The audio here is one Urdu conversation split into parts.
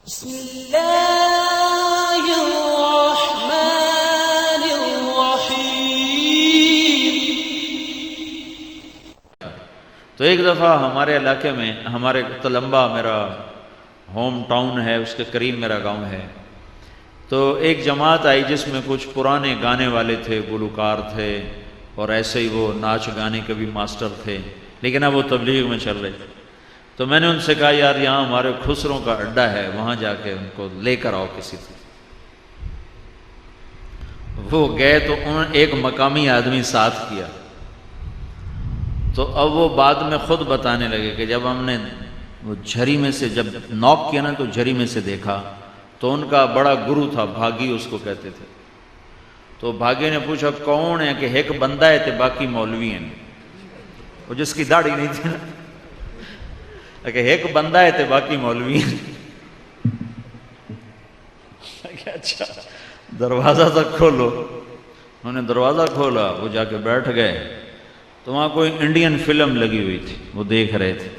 بسم اللہ الرحمن الرحیم۔ تو ایک دفعہ ہمارے علاقے میں، ہمارے تلمبا میرا ہوم ٹاؤن ہے، اس کے قریب میرا گاؤں ہے، تو ایک جماعت آئی جس میں کچھ پرانے گانے والے تھے، گلوکار تھے، اور ایسے ہی وہ ناچ گانے کے بھی ماسٹر تھے، لیکن اب وہ تبلیغ میں چل رہے تھے۔ تو میں نے ان سے کہا یار یہاں ہمارے خسروں کا اڈا ہے، وہاں جا کے ان کو لے کر آؤ کسی سے۔ وہ گئے تو انہوں نے ایک مقامی آدمی ساتھ کیا، تو اب وہ بعد میں خود بتانے لگے کہ جب ہم نے وہ جھری میں سے جب نوک کیا نا تو جھری میں سے دیکھا تو ان کا بڑا گرو تھا، بھاگی اس کو کہتے تھے۔ تو بھاگی نے پوچھا کون ہے؟ کہ ایک بندہ ہے تے باقی مولوی ہیں، وہ جس کی داڑھی نہیں تھی نا، کہ ایک بندہ ہے تے باقی مولوی ہیں۔ اچھا دروازہ تک کھولو۔ انہوں نے دروازہ کھولا، وہ جا کے بیٹھ گئے، تو وہاں کوئی انڈین فلم لگی ہوئی تھی، وہ دیکھ رہے تھے۔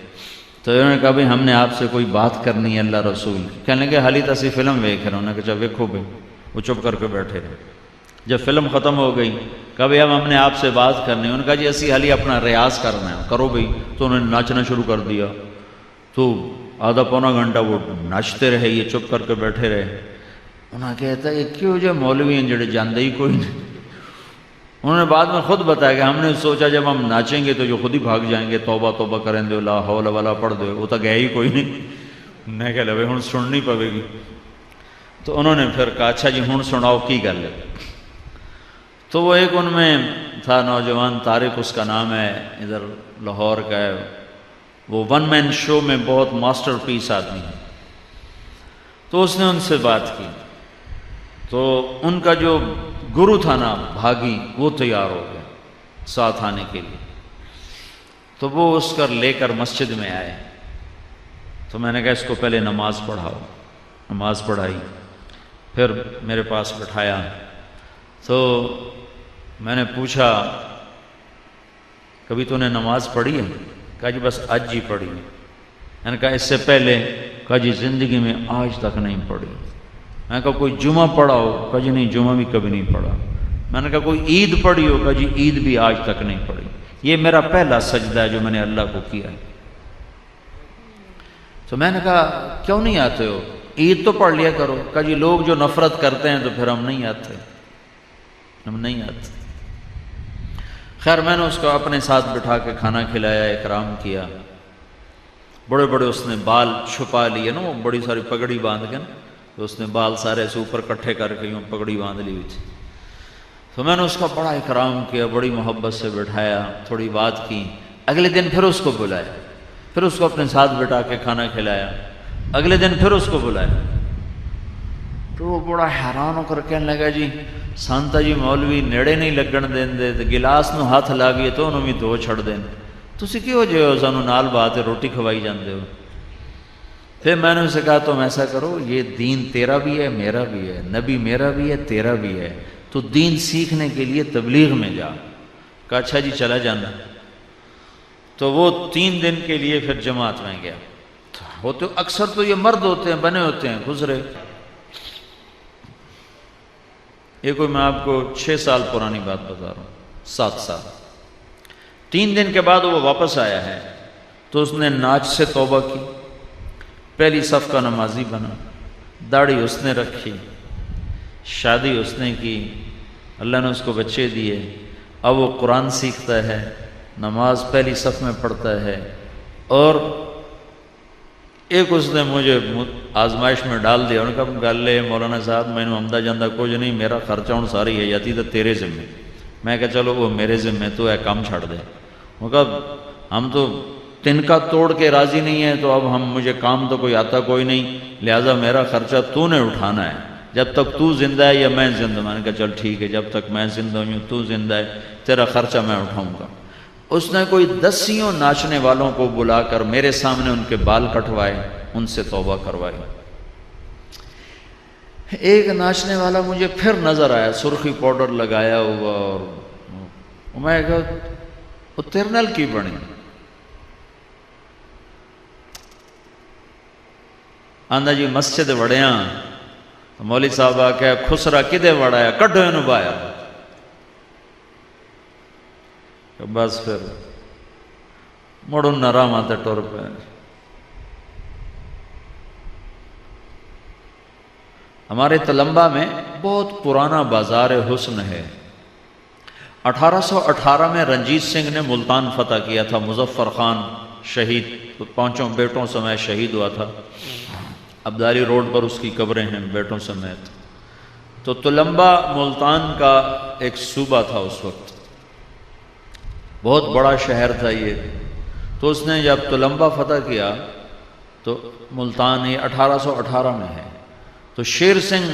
تو انہوں نے کہا بھئی ہم نے آپ سے کوئی بات کرنی ہے اللہ رسول کی۔ کہنے لگے حالی تسی فلم ویکھ رہے، انہوں نے کہا چا ویکھو بھئی۔ وہ چپ کر کے بیٹھے رہے۔ جب فلم ختم ہو گئی کہا بھئی اب ہم نے آپ سے بات کرنی ہے۔ انہوں نے کہا جی اسی حالی اپنا ریاض کرنا ہے، کرو بھئی۔ تو انہوں نے ناچنا شروع کر دیا، تو آدھا پونا گھنٹہ وہ ناچتے رہے، یہ چپ کر کے بیٹھے رہے۔ انہوں نے کہتا ہے یہ کیوں جو مولوی ہیں جڑے جاندے ہی کوئی نہیں۔ انہوں نے بعد میں خود بتایا کہ ہم نے سوچا جب ہم ناچیں گے تو جو خود ہی بھاگ جائیں گے، توبہ توبہ کریں دے، لا حول ولا پڑھ دے، وہ تو گئے ہی کوئی نہیں۔ میں کہہ لگے ہن سننی پوے گی۔ تو انہوں نے پھر کہا اچھا جی ہن سناؤ کی گل ہے۔ تو وہ ایک ان میں تھا نوجوان، طارق اس کا نام ہے، ادھر لاہور کا ہے، وہ ون مین شو میں بہت ماسٹر پیس آدمی ہے۔ تو اس نے ان سے بات کی، تو ان کا جو گرو تھا نا بھاگی، وہ تیار ہو گیا ساتھ آنے کے لیے۔ تو وہ اس کر لے کر مسجد میں آئے، تو میں نے کہا اس کو پہلے نماز پڑھاؤ۔ نماز پڑھائی، پھر میرے پاس بٹھایا۔ تو میں نے پوچھا کبھی تو نے نماز پڑھی ہے؟ کہا جی بس آج ہی پڑھی۔ میں نے کہا اس سے پہلے؟ کہا جی زندگی میں آج تک نہیں پڑھی۔ میں نے کہا کوئی جمعہ پڑھا ہو؟ کہا جی نہیں جمعہ بھی کبھی نہیں پڑھا۔ میں نے کہا کوئی عید پڑھی ہو؟ کہا جی عید بھی آج تک نہیں پڑھی۔ یہ میرا پہلا سجدہ ہے جو میں نے اللہ کو کیا ہے۔ تو میں نے کہا کیوں نہیں آتے ہو؟ عید تو پڑھ لیا کرو۔ کہا جی لوگ جو نفرت کرتے ہیں تو پھر ہم نہیں آتے، ہم نہیں آتے۔ خیر میں نے اس کو اپنے ساتھ بٹھا کے کھانا کھلایا، اکرام کیا۔ بڑے بڑے اس نے بال چھپا لیے نا، وہ بڑی ساری پگڑی باندھ کے نا، تو اس نے بال سارے سے اوپر کٹھے کر کے یوں پگڑی باندھ لی ہوئی تھی۔ تو میں نے اس کا بڑا اکرام کیا، بڑی محبت سے بٹھایا، تھوڑی بات کی۔ اگلے دن پھر اس کو بلایا، پھر اس کو اپنے ساتھ بٹھا کے کھانا کھلایا۔ اگلے دن پھر اس کو بلایا، تو وہ بڑا حیران ہو کر کہنے لگا جی سانتا جی مولوی نیڑے نہیں لگن دین دے، گلاس نو ہاتھ لا گئے تو انہوں بھی دو چھڑ دین، تسی کیوں جو ہو سانو نال بات روٹی کھوائی جاندے ہو۔ پھر میں نے اسے کہا تم ایسا کرو، یہ دین تیرا بھی ہے میرا بھی ہے، نبی میرا بھی ہے تیرا بھی ہے، تو دین سیکھنے کے لیے تبلیغ میں جا۔ کہا اچھا جی چلا جانا۔ تو وہ 3 دن کے لیے پھر جماعت میں گیا۔ ہوتے اکثر تو یہ مرد ہوتے ہیں، بنے ہوتے ہیں، گزرے۔ یہ کوئی میں آپ کو 6 سال پرانی بات بتا رہا ہوں، 7 سال۔ 3 دن کے بعد وہ واپس آیا ہے، تو اس نے ناچ سے توبہ کی، پہلی صف کا نمازی بنا، داڑھی اس نے رکھی، شادی اس نے کی، اللہ نے اس کو بچے دیے، اب وہ قرآن سیکھتا ہے، نماز پہلی صف میں پڑھتا ہے۔ اور ایک اس نے مجھے آزمائش میں ڈال دیا، انہوں نے کہا گل ہے مولانا صاحب میں نے آمدہ جاندہ کچھ نہیں، میرا خرچہ ہوں ساری ہے جاتی تو تیرے ذمہ۔ میں کہا چلو وہ میرے ذمہ، تو ہے کام چھڑ دے۔ وہ کہا ہم تو تنکا توڑ کے راضی نہیں ہیں، تو اب مجھے کام تو کوئی آتا کوئی نہیں، لہٰذا میرا خرچہ تو نے اٹھانا ہے جب تک تو زندہ ہے یا میں زندہ۔ میں نے کہا چل ٹھیک ہے، جب تک میں زندہ ہوں تو زندہ ہے، تیرا خرچہ میں اٹھاؤں گا۔ اس نے کوئی 10 ناچنے والوں کو بلا کر میرے سامنے ان کے بال کٹوائے، ان سے توبہ کروائی۔ ایک ناچنے والا مجھے پھر نظر آیا، سرخی پاؤڈر لگایا ہوا، اور میں کہا وہ تیرے نال کی بنی؟ آندا جی مسجد وڑیاں تو مولوی صاحب آکھیا خسرا کدے وڑایا کڈو اینو باہر. بس پھر مڑ نراواں تے ٹر پے. ہمارے تلمبا میں بہت پرانا بازار حسن ہے. 1818 میں رنجیت سنگھ نے ملتان فتح کیا تھا. مظفر خان شہید 5 بیٹوں سمیت شہید ہوا تھا. عبدالی روڈ پر اس کی قبریں ہیں بیٹوں سمیت. تو تلمبا ملتان کا ایک صوبہ تھا اس وقت, بہت بڑا شہر تھا یہ. تو اس نے جب تلمبا فتح کیا تو ملتان یہ 1818 میں ہے. تو شیر سنگھ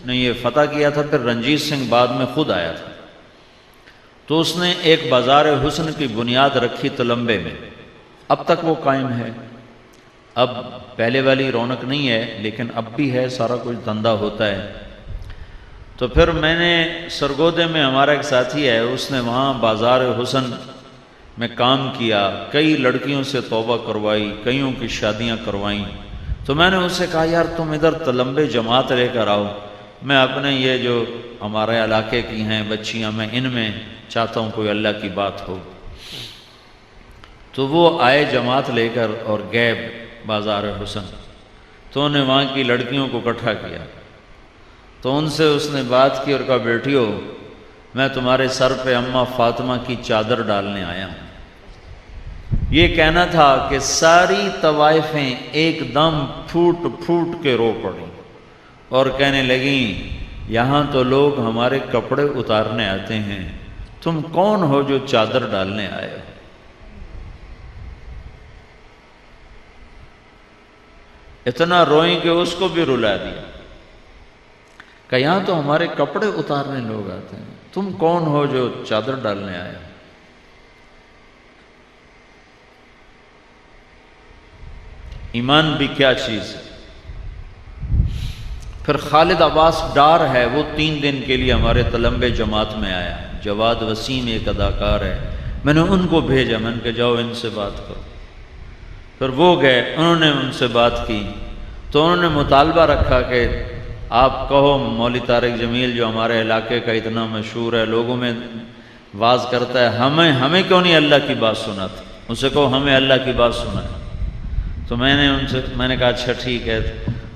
نے یہ فتح کیا تھا, پھر رنجیت سنگھ بعد میں خود آیا تھا. تو اس نے ایک بازار حسن کی بنیاد رکھی تلمبے میں. اب تک وہ قائم ہے. اب پہلے والی رونق نہیں ہے لیکن اب بھی ہے, سارا کچھ دھندا ہوتا ہے. تو پھر میں نے سرگودے میں ہمارا ایک ساتھی ہے, اس نے وہاں بازار حسن میں کام کیا, کئی لڑکیوں سے توبہ کروائی, کئیوں کی شادیاں کروائیں. تو میں نے اس سے کہا یار تم ادھر تلمبے جماعت لے کر آؤ, میں اپنے یہ جو ہمارے علاقے کی ہیں بچیاں میں ان میں چاہتا ہوں کوئی اللہ کی بات ہو. تو وہ آئے جماعت لے کر اور گئے بازار حسن. تو انہیں وہاں کی لڑکیوں کو اکٹھا کیا. تو ان سے اس نے بات کی اور کہا بیٹیو میں تمہارے سر پہ اماں فاطمہ کی چادر ڈالنے آیا ہوں. یہ کہنا تھا کہ ساری طوائفیں ایک دم پھوٹ پھوٹ کے رو پڑیں اور کہنے لگیں یہاں تو لوگ ہمارے کپڑے اتارنے آتے ہیں, تم کون ہو جو چادر ڈالنے آئے ہو. اتنا روئیں کہ اس کو بھی رلا دیا کہ یہاں تو ہمارے کپڑے اتارنے لوگ آتے ہیں, تم کون ہو جو چادر ڈالنے آئے ہو. ایمان بھی کیا چیز ہے. پھر خالد عباس ڈار ہے, وہ 3 دن کے لیے ہمارے تلمبے جماعت میں آیا. جواد وسیم ایک اداکار ہے, میں نے ان کو بھیجا, میں نے کہا جاؤ ان سے بات کرو. پھر وہ گئے, انہوں نے ان سے بات کی. تو انہوں نے مطالبہ رکھا کہ آپ کہو مولوی طارق جمیل جو ہمارے علاقے کا اتنا مشہور ہے, لوگوں میں واز کرتا ہے, ہمیں کیوں نہیں اللہ کی بات سناتے, ان سے کہو ہمیں اللہ کی بات سنائے. تو میں نے کہا اچھا ٹھیک ہے.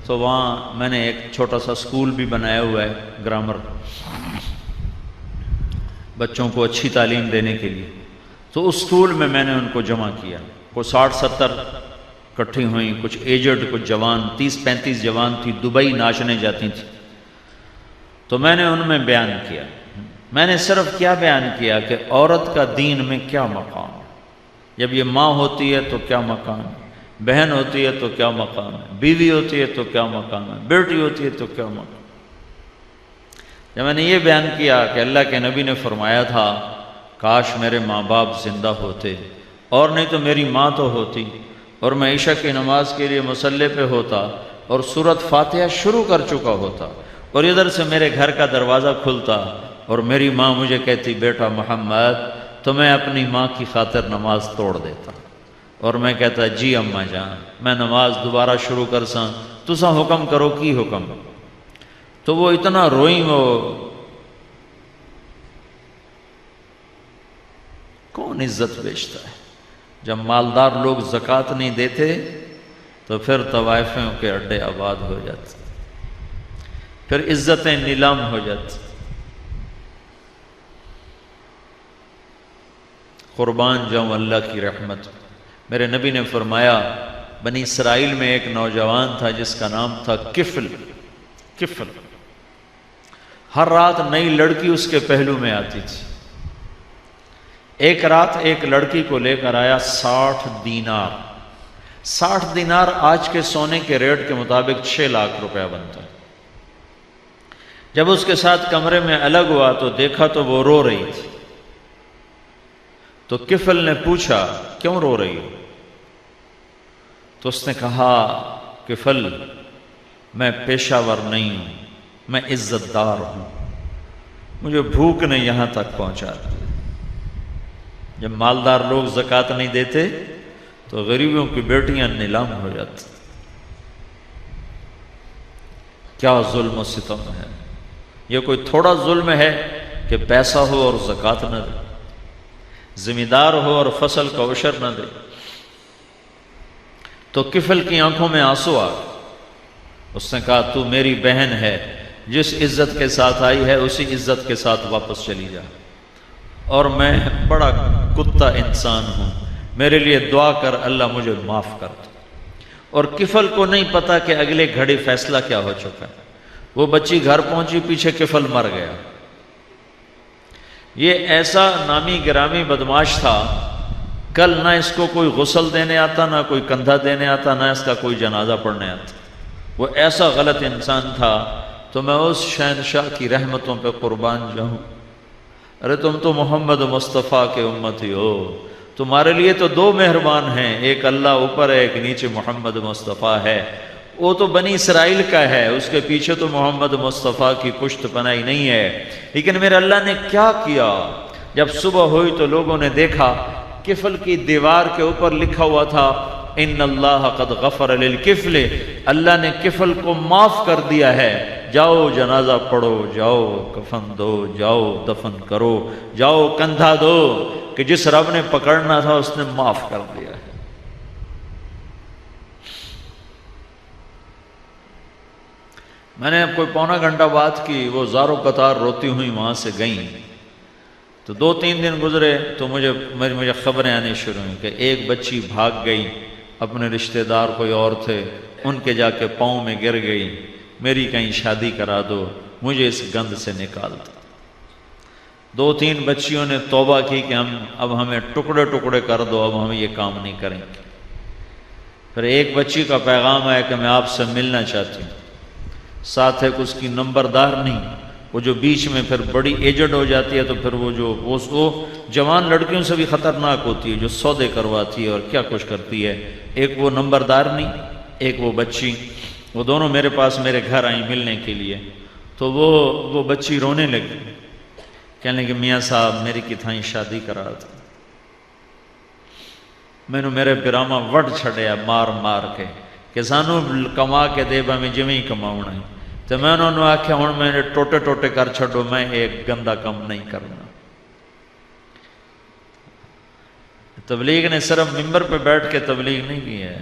تو وہاں میں نے ایک چھوٹا سا اسکول بھی بنایا ہوا ہے گرامر, بچوں کو اچھی تعلیم دینے کے لیے. تو اس اسکول میں نے ان کو جمع کیا. کوئی 60-70 اکٹھی ہوئیں, کچھ ایجڈ کچھ جوان, 30-35 جوان تھی, دبئی ناچنے جاتی تھیں. تو میں نے ان میں بیان کیا. میں نے صرف کیا بیان کیا کہ عورت کا دین میں کیا مقام ہے. جب یہ ماں ہوتی ہے تو کیا مقام ہے, بہن ہوتی ہے تو کیا مقام ہے, بیوی ہوتی ہے تو کیا مقام ہے, بیٹی ہوتی ہے تو کیا مقام. جب میں نے یہ بیان کیا کہ اللہ کے نبی نے فرمایا تھا کاش میرے ماں باپ زندہ ہوتے, اور نہیں تو میری ماں تو ہوتی, اور میں عشاء کی نماز کے لیے مصلی پہ ہوتا اور سورۃ فاتحہ شروع کر چکا ہوتا, اور ادھر سے میرے گھر کا دروازہ کھلتا اور میری ماں مجھے کہتی بیٹا محمد, تو میں اپنی ماں کی خاطر نماز توڑ دیتا, اور میں کہتا جی اماں جان میں نماز دوبارہ شروع کر ساں, تساں حکم کرو کی حکم. تو وہ اتنا روئیں. وہ کون عزت بیچتا ہے؟ جب مالدار لوگ زکوٰۃ نہیں دیتے تو پھر طوائفوں کے اڈے آباد ہو جاتے, پھر عزتیں نیلام ہو جاتی. قربان جاؤں اللہ کی رحمت. میرے نبی نے فرمایا بنی اسرائیل میں ایک نوجوان تھا جس کا نام تھا کفل. ہر رات نئی لڑکی اس کے پہلو میں آتی تھی. ایک رات ایک لڑکی کو لے کر آیا 60 دینار. 60 دینار آج کے سونے کے ریٹ کے مطابق 6 لاکھ روپیہ بنتا ہے. جب اس کے ساتھ کمرے میں الگ ہوا تو دیکھا تو وہ رو رہی تھی. تو کفل نے پوچھا کیوں رو رہی ہو؟ تو اس نے کہا کفل میں پیشہ ور نہیں ہوں, میں عزت دار ہوں, مجھے بھوک نے یہاں تک پہنچا دی. جب مالدار لوگ زکوٰۃ نہیں دیتے تو غریبوں کی بیٹیاں نیلام ہو جاتی. کیا ظلم و ستم ہے! یہ کوئی تھوڑا ظلم ہے کہ پیسہ ہو اور زکوٰۃ نہ دے، زمیندار ہو اور فصل کا عشر نہ دے؟ تو کفل کی آنکھوں میں آنسو آ گئے۔ اس نے کہا تو میری بہن ہے، جس عزت کے ساتھ آئی ہے اسی عزت کے ساتھ واپس چلی جا، اور میں بڑا کتا انسان ہوں، میرے لیے دعا کر اللہ مجھے معاف کر دے۔ اور کفل کو نہیں پتا کہ اگلے گھڑی فیصلہ کیا ہو چکا ہے۔ وہ بچی گھر پہنچی، پیچھے کفل مر گیا۔ یہ ایسا نامی گرامی بدماش تھا، کل نہ اس کو کوئی غسل دینے آتا، نہ کوئی کندھا دینے آتا، نہ اس کا کوئی جنازہ پڑھنے آتا۔ وہ ایسا غلط انسان تھا، تو میں اس شہنشاہ کی رحمتوں پہ قربان جاؤں۔ ارے تم تو محمد مصطفیٰ کے امتی ہو، تمہارے لیے تو دو مہربان ہیں، ایک اللہ اوپر ہے، ایک نیچے محمد مصطفیٰ ہے۔ وہ تو بنی اسرائیل کا ہے، اس کے پیچھے تو محمد مصطفیٰ کی پشت پناہی نہیں ہے۔ لیکن میرے اللہ نے کیا کیا؟ جب صبح ہوئی تو لوگوں نے دیکھا کفل کی دیوار کے اوپر لکھا ہوا تھا ان اللہ قد غفر للکفل، اللہ نے کفل کو معاف کر دیا ہے، جاؤ جنازہ پڑھو، جاؤ کفن دو، جاؤ دفن کرو، جاؤ کندھا دو، کہ جس رب نے پکڑنا تھا اس نے معاف کر دیا ہے۔ میں نے کوئی پونا گھنٹہ بات کی، وہ زاروں قطار روتی ہوئی وہاں سے گئیں۔ تو 2-3 دن گزرے تو مجھے خبریں آنی شروع ہوئیں کہ ایک بچی بھاگ گئی، اپنے رشتہ دار کوئی اور تھے، ان کے جا کے پاؤں میں گر گئی، میری کہیں شادی کرا دو، مجھے اس گند سے نکال دو۔ 2-3 بچیوں نے توبہ کی کہ اب ہمیں ٹکڑے ٹکڑے کر دو، اب ہم یہ کام نہیں کریں گے۔ پھر ایک بچی کا پیغام آیا کہ میں آپ سے ملنا چاہتی ہوں، ساتھ ہے کہ اس کی نمبردار نہیں، وہ جو بیچ میں پھر بڑی ایجڈ ہو جاتی ہے تو پھر وہ جوان لڑکیوں سے بھی خطرناک ہوتی ہے، جو سودے کرواتی ہے اور کیا کچھ کرتی ہے۔ ایک وہ نمبردار نہیں، ایک وہ بچی، وہ دونوں میرے پاس میرے گھر آئیں ملنے کے لیے۔ تو وہ بچی رونے لگی، کہنے لگی میاں صاحب میری کتھائیں شادی کرا دو، میں نے میرے پیراما وڈ چھڑیا مار مار کے کہ سانو کما کے دے با میں جویں کماؤنا ہے۔ تو میں انہوں نے آکھیا ہوں میں نے ٹوٹے ٹوٹے کر چھڑو، میں ایک گندہ کم نہیں کرنا۔ تبلیغ نے صرف ممبر پہ بیٹھ کے تبلیغ نہیں کی ہے،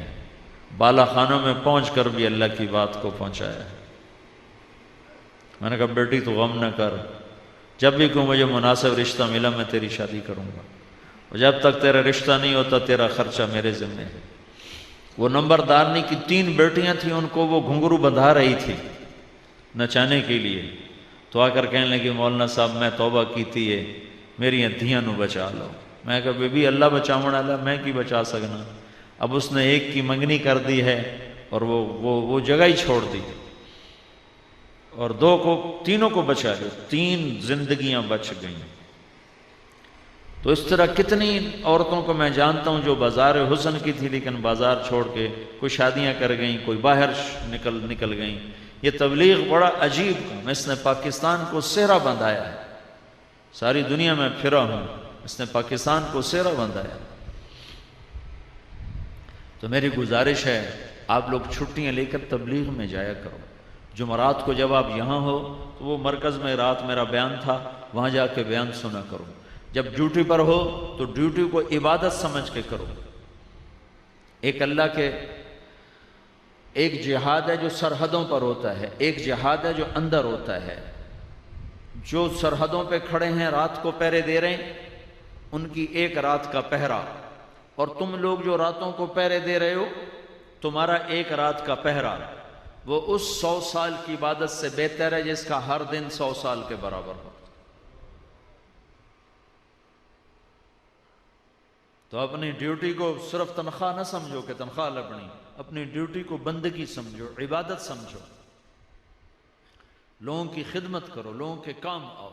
بالا خانوں میں پہنچ کر بھی اللہ کی بات کو پہنچایا۔ میں نے کہا بیٹی تو غم نہ کر، جب بھی کوئی مجھے مناسب رشتہ ملا میں تیری شادی کروں گا، اور جب تک تیرا رشتہ نہیں ہوتا تیرا خرچہ میرے ذمہ ہے۔ وہ نمبردارنی کی 3 بیٹیاں تھیں، ان کو وہ گھنگرو بندھا رہی تھی نچانے کے لیے، تو آ کر کہنے لگی مولانا صاحب میں توبہ کیتی ہے، میری دھیاں نو بچا لو۔ میں کہا بی بی اللہ بچاؤن والا، میں کی بچا سکنا۔ اب اس نے ایک کی منگنی کر دی ہے اور وہ جگہ ہی چھوڑ دی، اور 3 کو بچا لیا، 3 زندگیاں بچ گئیں۔ تو اس طرح کتنی عورتوں کو میں جانتا ہوں جو بازار حسن کی تھی لیکن بازار چھوڑ کے کوئی شادیاں کر گئیں، کوئی باہر نکل گئیں۔ یہ تبلیغ بڑا عجیب کام، اس نے پاکستان کو سہرا بندھایا ہے۔ ساری دنیا میں پھرا ہوں، اس نے پاکستان کو سہرا بندھایا۔ تو میری گزارش ہے آپ لوگ چھٹیاں لے کر تبلیغ میں جایا کرو۔ جمعرات کو جب آپ یہاں ہو تو وہ مرکز میں رات میرا بیان تھا، وہاں جا کے بیان سنا کرو۔ جب ڈیوٹی پر ہو تو ڈیوٹی کو عبادت سمجھ کے کرو۔ ایک اللہ کے ایک جہاد ہے جو سرحدوں پر ہوتا ہے، ایک جہاد ہے جو اندر ہوتا ہے۔ جو سرحدوں پہ کھڑے ہیں رات کو پہرے دے رہے ہیں، ان کی ایک رات کا پہرا، اور تم لوگ جو راتوں کو پہرے دے رہے ہو، تمہارا ایک رات کا پہرا وہ اس 100 سال کی عبادت سے بہتر ہے جس کا ہر دن 100 سال کے برابر ہو۔ تو اپنی ڈیوٹی کو صرف تنخواہ نہ سمجھو کہ تنخواہ لبنی، اپنی ڈیوٹی کو بندگی سمجھو، عبادت سمجھو، لوگوں کی خدمت کرو، لوگوں کے کام آؤ۔